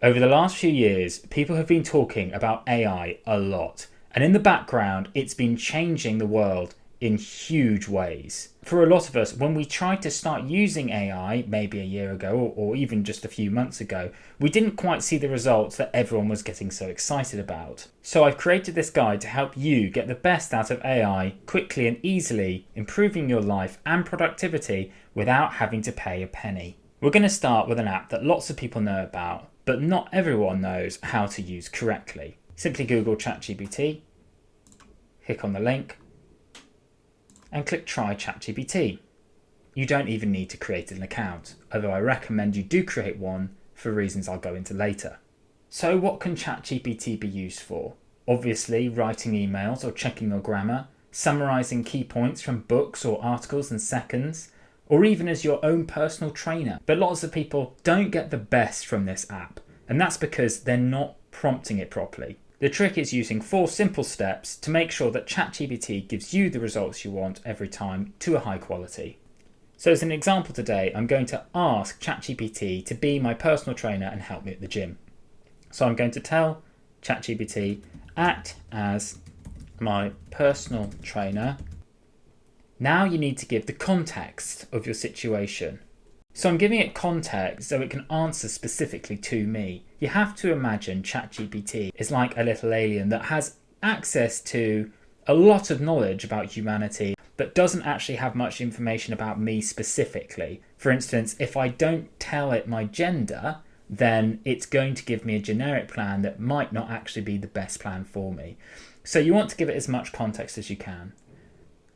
Over the last few years, people have been talking about AI a lot, and in the background, it's been changing the world in huge ways. For a lot of us, when we tried to start using AI maybe a year ago or even just a few months ago, we didn't quite see the results that everyone was getting so excited about. So I've created this guide to help you get the best out of AI quickly and easily, improving your life and productivity without having to pay a penny. We're going to start with an app that lots of people know about, but not everyone knows how to use correctly. Simply Google ChatGPT, click on the link, and click Try ChatGPT. You don't even need to create an account, although I recommend you do create one for reasons I'll go into later. So what can ChatGPT be used for? Obviously, writing emails or checking your grammar, summarising key points from books or articles in seconds, or even as your own personal trainer. But lots of people don't get the best from this app, and that's because they're not prompting it properly. The trick is using 4 simple steps to make sure that ChatGPT gives you the results you want every time to a high quality. So as an example today, I'm going to ask ChatGPT to be my personal trainer and help me at the gym. So I'm going to tell ChatGPT, act as my personal trainer. Now you need to give the context of your situation. So I'm giving it context so it can answer specifically to me. You have to imagine ChatGPT is like a little alien that has access to a lot of knowledge about humanity, but doesn't actually have much information about me specifically. For instance, if I don't tell it my gender, then it's going to give me a generic plan that might not actually be the best plan for me. So you want to give it as much context as you can.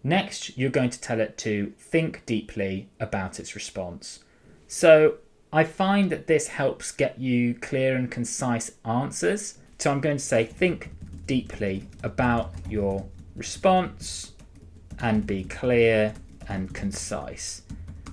Next, you're going to tell it to think deeply about its response. So I find that this helps get you clear and concise answers. So I'm going to say, think deeply about your response and be clear and concise.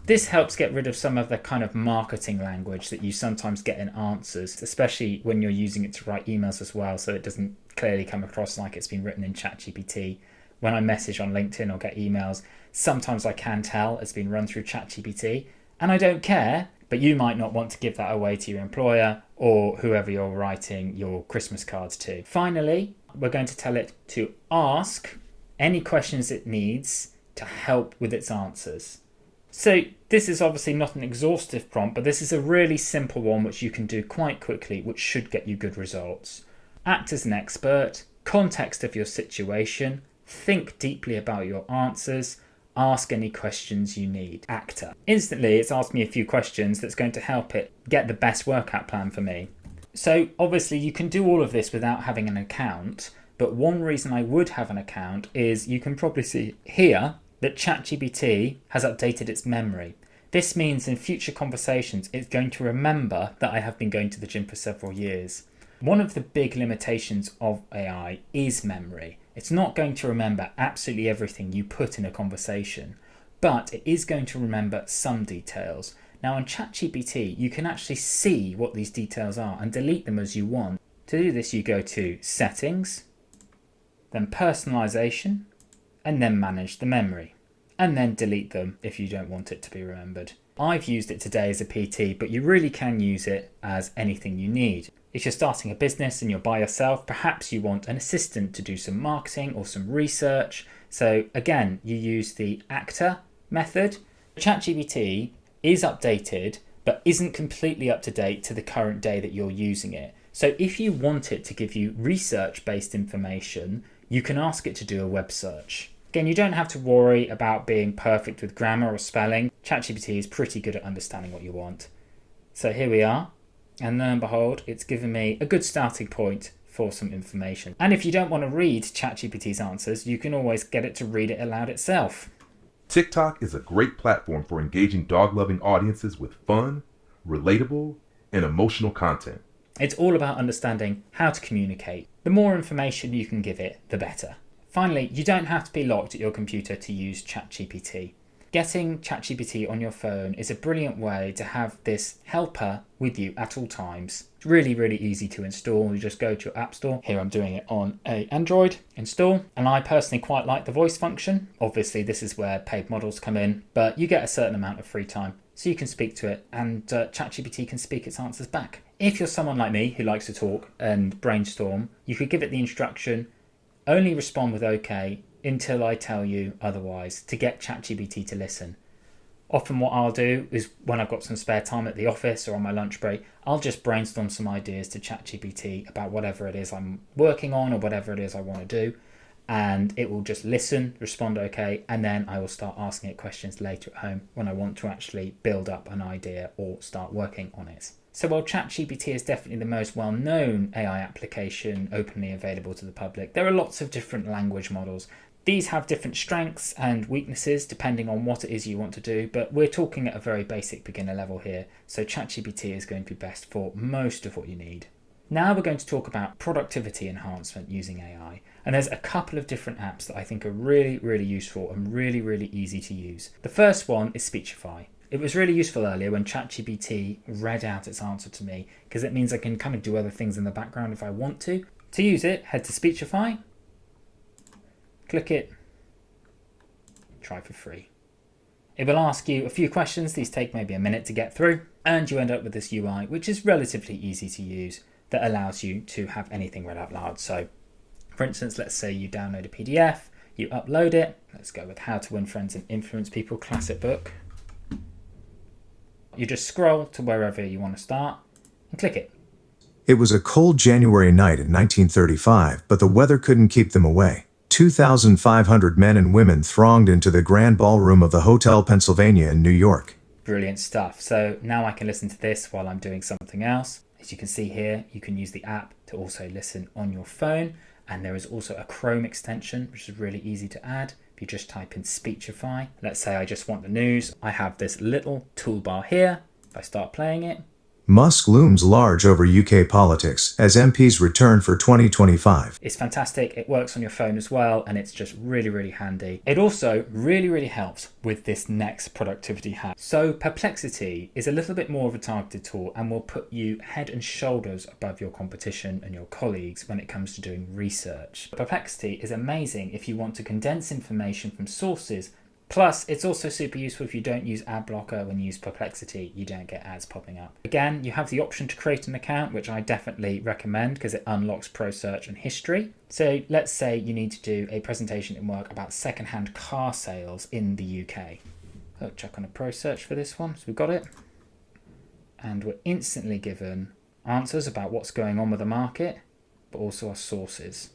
This helps get rid of some of the kind of marketing language that you sometimes get in answers, especially when you're using it to write emails as well, so it doesn't clearly come across like it's been written in ChatGPT. When I message on LinkedIn or get emails, sometimes I can tell it's been run through ChatGPT, and I don't care, but you might not want to give that away to your employer or whoever you're writing your Christmas cards to. Finally, we're going to tell it to ask any questions it needs to help with its answers. So this is obviously not an exhaustive prompt, but this is a really simple one which you can do quite quickly, which should get you good results. Act as an expert, context of your situation, think deeply about your answers, ask any questions you need. Actor. Instantly, it's asked me a few questions that's going to help it get the best workout plan for me. So obviously you can do all of this without having an account, but one reason I would have an account is you can probably see here that ChatGPT has updated its memory. This means in future conversations, it's going to remember that I have been going to the gym for several years. One of the big limitations of AI is memory. It's not going to remember absolutely everything you put in a conversation, but it is going to remember some details. Now on ChatGPT, you can actually see what these details are and delete them as you want. To do this, you go to Settings, then Personalization, and then Manage the Memory, and then delete them if you don't want it to be remembered. I've used it today as a PT, but you really can use it as anything you need. If you're starting a business and you're by yourself, perhaps you want an assistant to do some marketing or some research. So again, you use the actor method. ChatGPT is updated, but isn't completely up to date to the current day that you're using it. So if you want it to give you research-based information, you can ask it to do a web search. Again, you don't have to worry about being perfect with grammar or spelling. ChatGPT is pretty good at understanding what you want. So here we are. And lo and behold, it's given me a good starting point for some information. And if you don't want to read ChatGPT's answers, you can always get it to read it aloud itself. TikTok is a great platform for engaging dog-loving audiences with fun, relatable, and emotional content. It's all about understanding how to communicate. The more information you can give it, the better. Finally, you don't have to be locked at your computer to use ChatGPT. Getting ChatGPT on your phone is a brilliant way to have this helper with you at all times. It's really, really easy to install. You just go to your App Store. Here I'm doing it on an Android. Install. And I personally quite like the voice function. Obviously, this is where paid models come in, but you get a certain amount of free time. so you can speak to it and ChatGPT can speak its answers back. If you're someone like me who likes to talk and brainstorm, you could give it the instruction, only respond with OK until I tell you otherwise, to get ChatGPT to listen. Often what I'll do is when I've got some spare time at the office or on my lunch break, I'll just brainstorm some ideas to ChatGPT about whatever it is I'm working on or whatever it is I want to do. And it will just listen, respond okay, and then I will start asking it questions later at home when I want to actually build up an idea or start working on it. So while ChatGPT is definitely the most well-known AI application openly available to the public, there are lots of different language models. These have different strengths and weaknesses depending on what it is you want to do, but we're talking at a very basic beginner level here, so ChatGPT is going to be best for most of what you need. Now we're going to talk about productivity enhancement using AI, and there's a couple of different apps that I think are really, really useful and really, really easy to use. The first one is Speechify. It was really useful earlier when ChatGPT read out its answer to me, because it means I can kind of do other things in the background if I want to. To use it, head to Speechify, click it, try for free. It will ask you a few questions, these take maybe a minute to get through, and you end up with this UI, which is relatively easy to use, that allows you to have anything read out loud. So, for instance, let's say you download a PDF, you upload it. Let's go with How to Win Friends and Influence People, classic book. You just scroll to wherever you want to start and click it. It was a cold January night in 1935, but the weather couldn't keep them away. 2,500 men and women thronged into the grand ballroom of the Hotel Pennsylvania in New York. Brilliant stuff. So now I can listen to this while I'm doing something else. As you can see here, you can use the app to also listen on your phone. And there is also a Chrome extension, which is really easy to add. If you just type in Speechify, let's say I just want the news. I have this little toolbar here. If I start playing it, Musk looms large over UK politics as MPs return for 2025. It's fantastic. It works on your phone as well, and it's just really, really handy. It also really, really helps with this next productivity hack. So Perplexity is a little bit more of a targeted tool and will put you head and shoulders above your competition and your colleagues when it comes to doing research. Perplexity is amazing if you want to condense information from sources. Plus, it's also super useful if you don't use ad blocker. When you use Perplexity, you don't get ads popping up. Again, you have the option to create an account, which I definitely recommend because it unlocks pro search and history. So let's say you need to do a presentation in work about second-hand car sales in the UK. I'll check on a pro search for this one. So we've got it. And we're instantly given answers about what's going on with the market, but also our sources.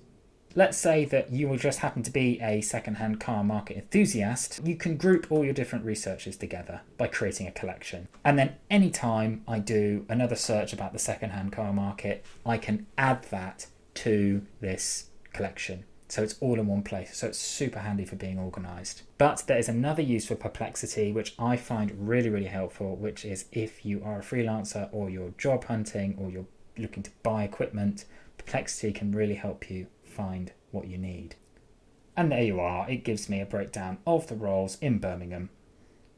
Let's say that you will just happen to be a second-hand car market enthusiast. You can group all your different researches together by creating a collection. And then anytime I do another search about the second-hand car market, I can add that to this collection. So it's all in one place. So it's super handy for being organized. But there is another use for Perplexity, which I find really, really helpful, which is if you are a freelancer or you're job hunting or you're looking to buy equipment, Perplexity can really help you find what you need. And there you are. It gives me a breakdown of the roles in Birmingham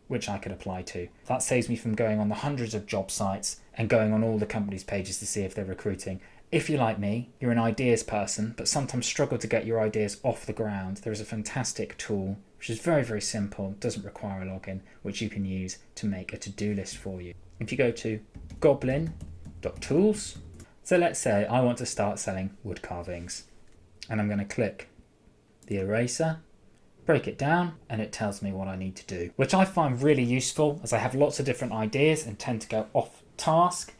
which I could apply to. That saves me from going on the hundreds of job sites and going on all the companies' pages to see if they're recruiting. If you're like me, you're an ideas person but sometimes struggle to get your ideas off the ground, there is a fantastic tool which is very, very simple, doesn't require a login, which you can use to make a to-do list for you. If you go to goblin.tools, so let's say I want to start selling wood carvings. And I'm going to click the eraser, break it down, and it tells me what I need to do, which I find really useful as I have lots of different ideas and tend to go off task.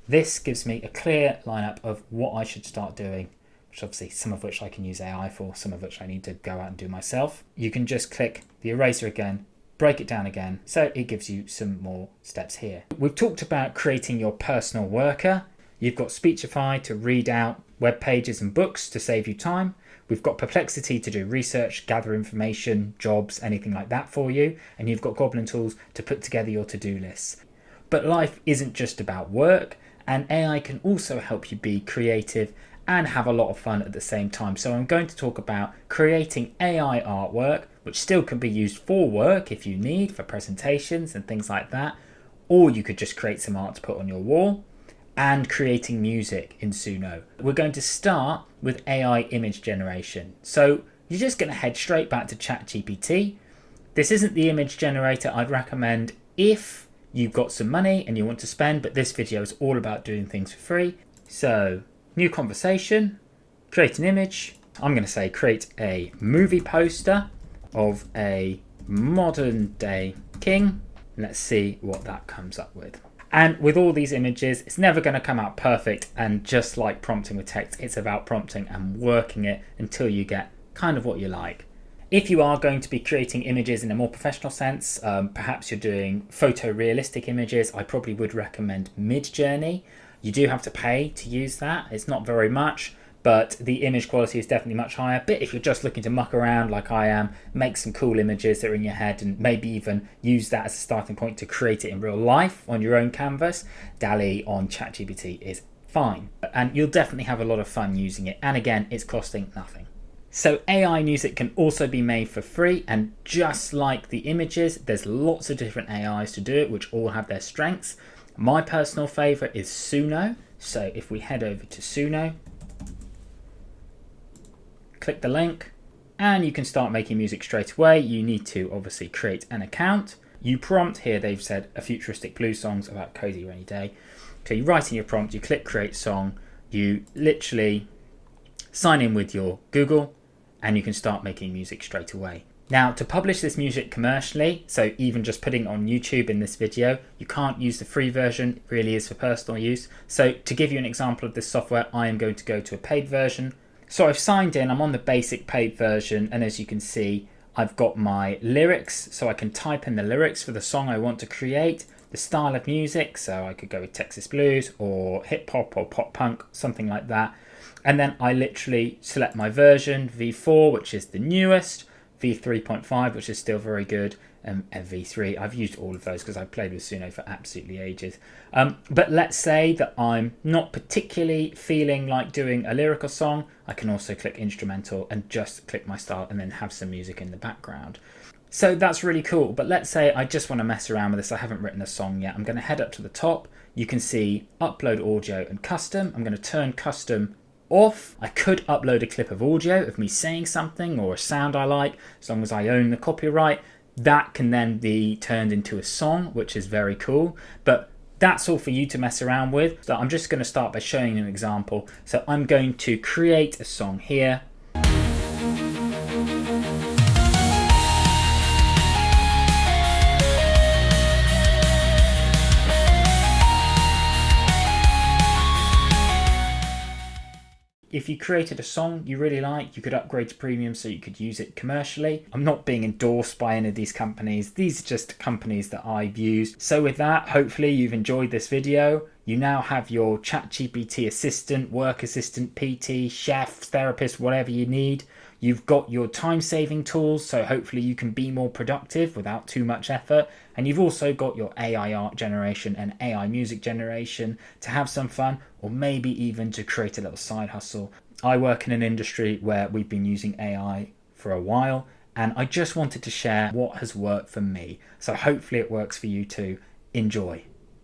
This gives me a clear lineup of what I should start doing, which obviously some of which I can use AI for, some of which I need to go out and do myself. You can just click the eraser again, break it down again, so it gives you some more steps here. We've talked about creating your personal worker. You've got Speechify to read out web pages and books to save you time. We've got Perplexity to do research, gather information, jobs, anything like that for you. And you've got Goblin Tools to put together your to-do lists. But life isn't just about work, and AI can also help you be creative and have a lot of fun at the same time. So I'm going to talk about creating AI artwork, which still can be used for work if you need, for presentations and things like that. Or you could just create some art to put on your wall. And creating music in Suno. We're going to start with AI image generation. So you're just going to head straight back to ChatGPT. This isn't the image generator I'd recommend if you've got some money and you want to spend, but this video is all about doing things for free. So, new conversation, create an image. I'm going to say create a movie poster of a modern day king. Let's see what that comes up with. And with all these images, it's never going to come out perfect. And just like prompting with text, it's about prompting and working it until you get kind of what you like. If you are going to be creating images in a more professional sense, perhaps you're doing photorealistic images, I probably would recommend Midjourney. You do have to pay to use that. It's not very much, but the image quality is definitely much higher. But if you're just looking to muck around like I am, make some cool images that are in your head and maybe even use that as a starting point to create it in real life on your own canvas, DALL-E on ChatGPT is fine. And you'll definitely have a lot of fun using it. And again, it's costing nothing. So AI music can also be made for free, and just like the images, there's lots of different AIs to do it, which all have their strengths. My personal favorite is Suno. So if we head over to Suno, click the link, and you can start making music straight away. You need to obviously create an account. You prompt here, they've said a futuristic blues songs about cozy rainy day. So you write in your prompt, you click create song, you literally sign in with your Google, and you can start making music straight away. Now, to publish this music commercially, so even just putting it on YouTube in this video, you can't use the free version, it really is for personal use. So to give you an example of this software, I am going to go to a paid version. So I've signed in, I'm on the basic paid version, and as you can see, I've got my lyrics, so I can type in the lyrics for the song I want to create, the style of music, so I could go with Texas Blues or hip hop or pop punk, something like that. And then I literally select my version, V4, which is the newest, V3.5, which is still very good, and V3. I've used all of those because I've played with Suno for absolutely ages. But let's say that I'm not particularly feeling like doing a lyrical song. I can also click instrumental and just click my style and then have some music in the background. So that's really cool. But let's say I just want to mess around with this. I haven't written a song yet. I'm going to head up to the top. You can see upload audio and custom. I'm going to turn custom off. I could upload a clip of audio of me saying something or a sound I like, as long as I own the copyright. That can then be turned into a song, which is very cool. But that's all for you to mess around with. So I'm just going to start by showing you an example. So I'm going to create a song here. If you created a song you really like, you could upgrade to premium so you could use it commercially. I'm not being endorsed by any of these companies. These are just companies that I've used. So with that, hopefully you've enjoyed this video. You now have your ChatGPT assistant, work assistant, PT, chef, therapist, whatever you need. You've got your time-saving tools, so hopefully you can be more productive without too much effort. And you've also got your AI art generation and AI music generation to have some fun, or maybe even to create a little side hustle. I work in an industry where we've been using AI for a while, and I just wanted to share what has worked for me. So hopefully it works for you too. Enjoy.